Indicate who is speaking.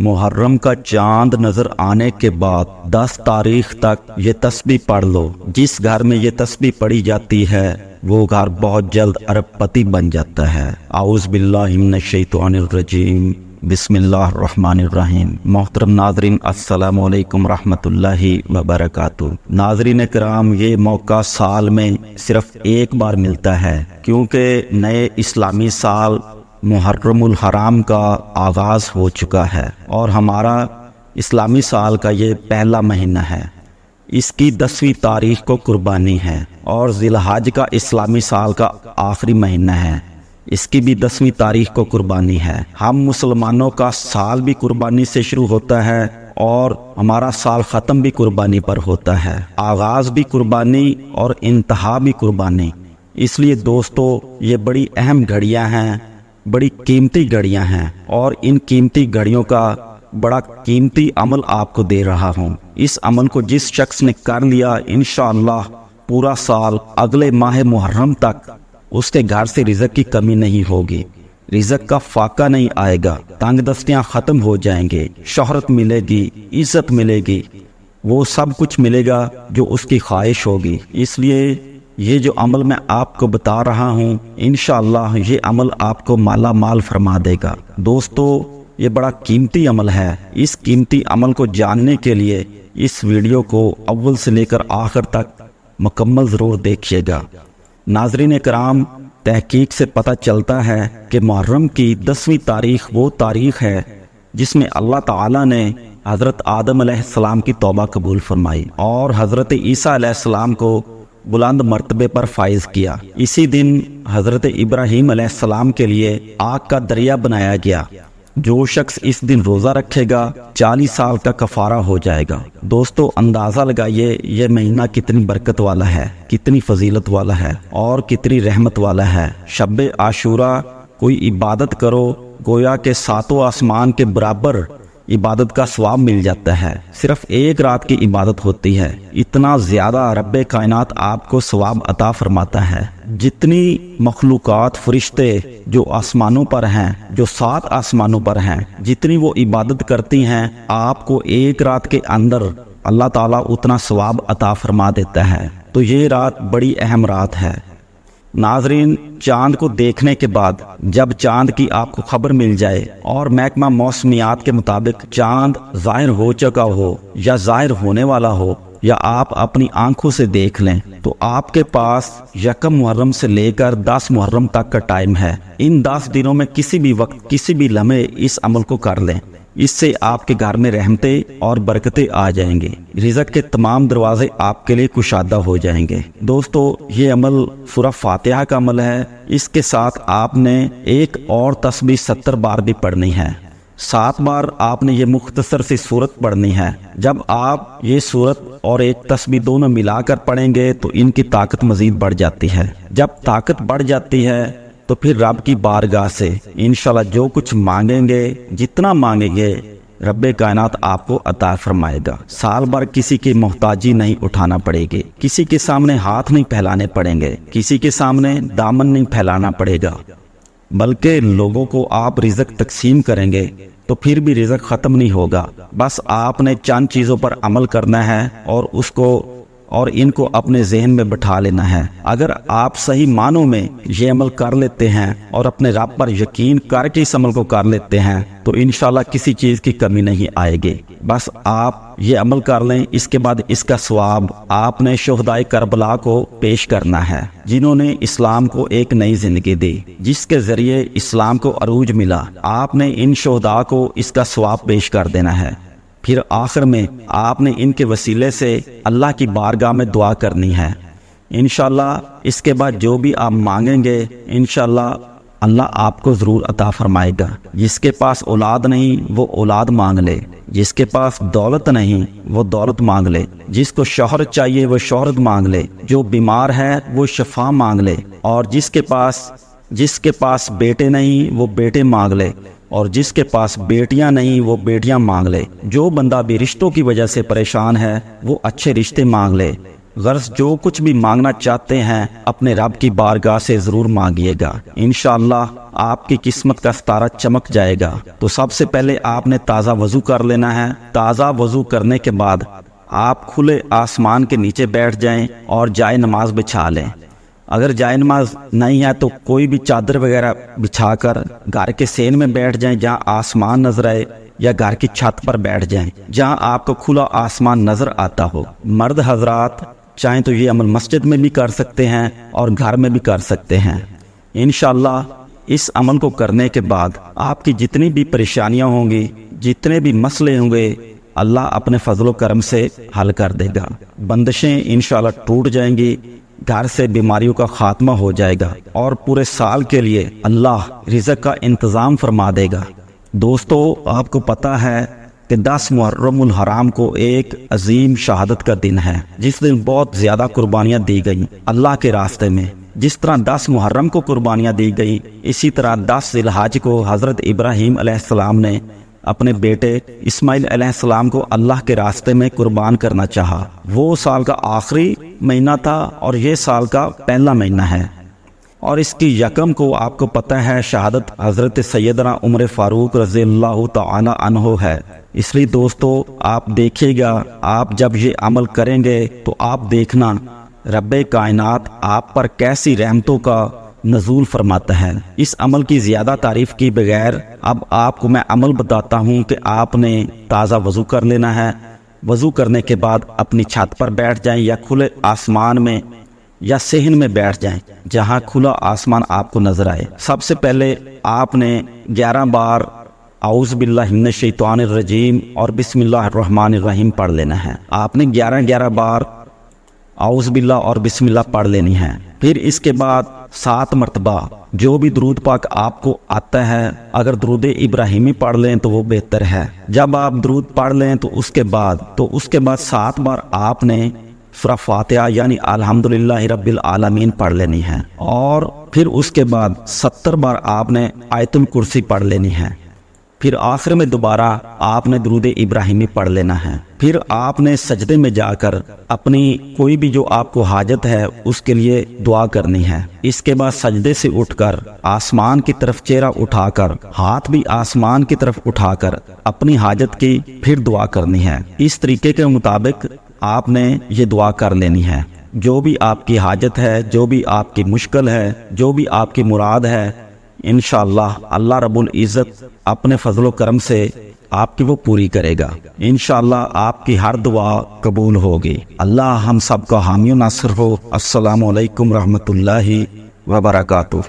Speaker 1: محرم کا چاند نظر آنے کے بعد 10 تاریخ تک یہ تسبیح پڑھ لو۔ جس گھر میں یہ تسبیح پڑھی جاتی ہے وہ گھر بہت جلد ارب پتی بن جاتا ہے۔ اعوذ باللہ من الشیطان الرجیم، بسم اللہ الرحمن الرحیم۔ محترم ناظرین، السلام علیکم رحمۃ اللہ وبرکاتہ۔ ناظرین کرام، یہ موقع سال میں صرف ایک بار ملتا ہے، کیونکہ نئے اسلامی سال محرم الحرام کا آغاز ہو چکا ہے اور ہمارا اسلامی سال کا یہ پہلا مہینہ ہے۔ اس کی 10ویں تاریخ کو قربانی ہے اور ذی الحج کا اسلامی سال کا آخری مہینہ ہے، اس کی بھی 10ویں تاریخ کو قربانی ہے۔ ہم مسلمانوں کا سال بھی قربانی سے شروع ہوتا ہے اور ہمارا سال ختم بھی قربانی پر ہوتا ہے، آغاز بھی قربانی اور انتہا بھی قربانی۔ اس لیے دوستو، یہ بڑی اہم گھڑیاں ہیں، بڑی قیمتی گھڑیاں ہیں اور ان قیمتی گھڑیوں کا بڑا قیمتی عمل آپ کو دے رہا ہوں۔ اس عمل کو جس شخص نے کر لیا، انشاءاللہ پورا سال اگلے ماہ محرم تک اس کے گھر سے رزق کی کمی نہیں ہوگی، رزق کا فاقہ نہیں آئے گا، تنگ دستیاں ختم ہو جائیں گے، شہرت ملے گی، عزت ملے گی، وہ سب کچھ ملے گا جو اس کی خواہش ہوگی۔ اس لیے یہ جو عمل میں آپ کو بتا رہا ہوں، انشاءاللہ یہ عمل آپ کو مالا مال فرما دے گا۔ دوستو، یہ بڑا قیمتی عمل ہے۔ اس قیمتی عمل کو جاننے کے لیے اس ویڈیو کو اول سے لے کر آخر تک مکمل ضرور دیکھیے گا۔ ناظرین کرام، تحقیق سے پتہ چلتا ہے کہ محرم کی 10ویں تاریخ وہ تاریخ ہے جس میں اللہ تعالیٰ نے حضرت آدم علیہ السلام کی توبہ قبول فرمائی اور حضرت عیسیٰ علیہ السلام کو بلند مرتبے پر فائز کیا۔ اسی دن حضرت ابراہیم علیہ السلام کے لیے آگ کا دریا بنایا گیا۔ جو شخص اس دن روزہ رکھے گا 40 سال کا کفارہ ہو جائے گا۔ دوستو، اندازہ لگائیے یہ مہینہ کتنی برکت والا ہے، کتنی فضیلت والا ہے اور کتنی رحمت والا ہے۔ شب عاشورہ کوئی عبادت کرو، گویا کہ 7 آسمان کے برابر عبادت کا ثواب مل جاتا ہے۔ صرف ایک رات کی عبادت ہوتی ہے، اتنا زیادہ رب کائنات آپ کو ثواب عطا فرماتا ہے۔ جتنی مخلوقات، فرشتے جو آسمانوں پر ہیں، جو 7 آسمانوں پر ہیں، جتنی وہ عبادت کرتی ہیں، آپ کو ایک رات کے اندر اللہ تعالیٰ اتنا ثواب عطا فرما دیتا ہے۔ تو یہ رات بڑی اہم رات ہے۔ ناظرین، چاند کو دیکھنے کے بعد جب چاند کی آپ کو خبر مل جائے اور محکمہ موسمیات کے مطابق چاند ظاہر ہو چکا ہو یا ظاہر ہونے والا ہو یا آپ اپنی آنکھوں سے دیکھ لیں، تو آپ کے پاس 1 محرم سے لے کر 10 محرم تک کا ٹائم ہے۔ ان 10 دنوں میں کسی بھی وقت، کسی بھی لمحے اس عمل کو کر لیں، اس سے آپ کے گھر میں رحمتیں اور برکتیں آ جائیں گے، رزق کے تمام دروازے آپ کے لیے کشادہ ہو جائیں گے۔ دوستو، یہ عمل سورہ فاتحہ کا عمل ہے۔ اس کے ساتھ آپ نے ایک اور تسبیح 70 بار بھی پڑھنی ہے۔ 7 بار آپ نے یہ مختصر سی سورت پڑھنی ہے۔ جب آپ یہ سورت اور ایک تسبیح دونوں ملا کر پڑھیں گے تو ان کی طاقت مزید بڑھ جاتی ہے۔ جب طاقت بڑھ جاتی ہے تو پھر رب کی بارگاہ سے انشاءاللہ جو کچھ مانگیں گے، جتنا مانگیں گے، رب کائنات آپ کو عطا فرمائے گا۔ سال بھر کسی کی محتاجی نہیں اٹھانا پڑے گی، کسی کے سامنے ہاتھ نہیں پھیلانے پڑیں گے، کسی کے سامنے دامن نہیں پھیلانا پڑے گا، بلکہ لوگوں کو آپ رزق تقسیم کریں گے تو پھر بھی رزق ختم نہیں ہوگا۔ بس آپ نے چند چیزوں پر عمل کرنا ہے اور ان کو اپنے ذہن میں بٹھا لینا ہے۔ اگر آپ صحیح معنوں میں یہ عمل کر لیتے ہیں اور اپنے رب پر یقین کر کے اس عمل کو کر لیتے ہیں تو انشاءاللہ کسی چیز کی کمی نہیں آئے گی۔ بس آپ یہ عمل کر لیں، اس کے بعد اس کا ثواب آپ نے شہدائے کربلا کو پیش کرنا ہے، جنہوں نے اسلام کو ایک نئی زندگی دی، جس کے ذریعے اسلام کو عروج ملا۔ آپ نے ان شہداء کو اس کا ثواب پیش کر دینا ہے۔ پھر آخر میں آپ نے ان کے وسیلے سے اللہ کی بارگاہ میں دعا کرنی ہے۔ انشاءاللہ اس کے بعد جو بھی آپ مانگیں گے، انشاءاللہ اللہ آپ کو ضرور عطا فرمائے گا۔ جس کے پاس اولاد نہیں وہ اولاد مانگ لے، جس کے پاس دولت نہیں وہ دولت مانگ لے، جس کو شہرت چاہیے وہ شہرت مانگ لے، جو بیمار ہے وہ شفا مانگ لے، اور جس کے پاس بیٹے نہیں وہ بیٹے مانگ لے، اور جس کے پاس بیٹیاں نہیں وہ بیٹیاں مانگ لے۔ جو بندہ بھی رشتوں کی وجہ سے پریشان ہے وہ اچھے رشتے مانگ لے، غرض جو کچھ بھی مانگنا چاہتے ہیں اپنے رب کی بارگاہ سے ضرور مانگیے گا، انشاءاللہ آپ کی قسمت کا ستارہ چمک جائے گا۔ تو سب سے پہلے آپ نے تازہ وضو کر لینا ہے۔ تازہ وضو کرنے کے بعد آپ کھلے آسمان کے نیچے بیٹھ جائیں اور جائے نماز بچھا لیں۔ اگر جائے نماز نہیں ہے تو کوئی بھی چادر وغیرہ بچھا کر گھر کے سین میں بیٹھ جائیں جہاں آسمان نظر آئے، یا گھر کی چھت پر بیٹھ جائیں جہاں آپ کو کھلا آسمان نظر آتا ہو۔ مرد حضرات چاہیں تو یہ عمل مسجد میں بھی کر سکتے ہیں اور گھر میں بھی کر سکتے ہیں۔ انشاءاللہ اس عمل کو کرنے کے بعد آپ کی جتنی بھی پریشانیاں ہوں گی، جتنے بھی مسئلے ہوں گے، اللہ اپنے فضل و کرم سے حل کر دے گا۔ بندشیں انشاءاللہ ٹوٹ جائیں گی، گھر سے بیماریوں کا خاتمہ ہو جائے گا اور پورے سال کے لیے اللہ رزق کا انتظام فرما دے گا۔ دوستو، آپ کو پتہ ہے کہ 10 محرم الحرام کو ایک عظیم شہادت کا دن ہے، جس دن بہت زیادہ قربانیاں دی گئیں اللہ کے راستے میں۔ جس طرح 10 محرم کو قربانیاں دی گئی، اسی طرح 10 ذی الحج کو حضرت ابراہیم علیہ السلام نے اپنے بیٹے اسماعیل علیہ السلام کو اللہ کے راستے میں قربان کرنا چاہا۔ وہ سال کا آخری مہینہ تھا اور یہ سال کا پہلا مہینہ ہے، اور اس کی یکم کو آپ کو پتہ ہے شہادت حضرت سیدنا عمر فاروق رضی اللہ تعالی عنہ ہے۔ اس لیے دوستو، آپ دیکھیے گا، آپ جب یہ عمل کریں گے تو آپ دیکھنا رب کائنات آپ پر کیسی رحمتوں کا نزول فرماتا ہے۔ اس عمل کی زیادہ تعریف کی بغیر اب آپ کو میں عمل بتاتا ہوں کہ آپ نے تازہ وضو کر لینا ہے۔ وضو کرنے کے بعد اپنی چھت پر بیٹھ جائیں یا کھلے آسمان میں یا صحن میں بیٹھ جائیں جہاں کھلا آسمان آپ کو نظر آئے۔ سب سے پہلے آپ نے 11 بار اعوذ باللہ من الشیطان الرجیم اور بسم اللہ الرحمن الرحیم پڑھ لینا ہے۔ آپ نے 11 بار اعوذ باللہ اور بسم اللہ پڑھ لینی ہے۔ پھر اس کے بعد 7 مرتبہ جو بھی درود پاک آپ کو آتا ہے، اگر درود ابراہیمی پڑھ لیں تو وہ بہتر ہے۔ جب آپ درود پڑھ لیں تو اس کے بعد 7 بار آپ نے سورہ فاتحہ یعنی الحمدللہ رب العالمین پڑھ لینی ہے، اور پھر اس کے بعد 70 بار آپ نے آیت الکرسی پڑھ لینی ہے۔ پھر آخر میں دوبارہ آپ نے درود ابراہیمی پڑھ لینا ہے۔ پھر آپ نے سجدے میں جا کر اپنی کوئی بھی جو آپ کو حاجت ہے اس کے لیے دعا کرنی ہے۔ اس کے بعد سجدے سے اٹھ کر آسمان کی طرف چہرہ اٹھا کر، ہاتھ بھی آسمان کی طرف اٹھا کر اپنی حاجت کی پھر دعا کرنی ہے۔ اس طریقے کے مطابق آپ نے یہ دعا کر لینی ہے۔ جو بھی آپ کی حاجت ہے، جو بھی آپ کی مشکل ہے، جو بھی آپ کی مراد ہے، انشاءاللہ اللہ رب العزت اپنے فضل و کرم سے آپ کی وہ پوری کرے گا۔ انشاءاللہ آپ کی ہر دعا قبول ہوگی۔ اللہ ہم سب کا حامی و ناصر ہو۔ السلام علیکم رحمۃ اللہ وبرکاتہ۔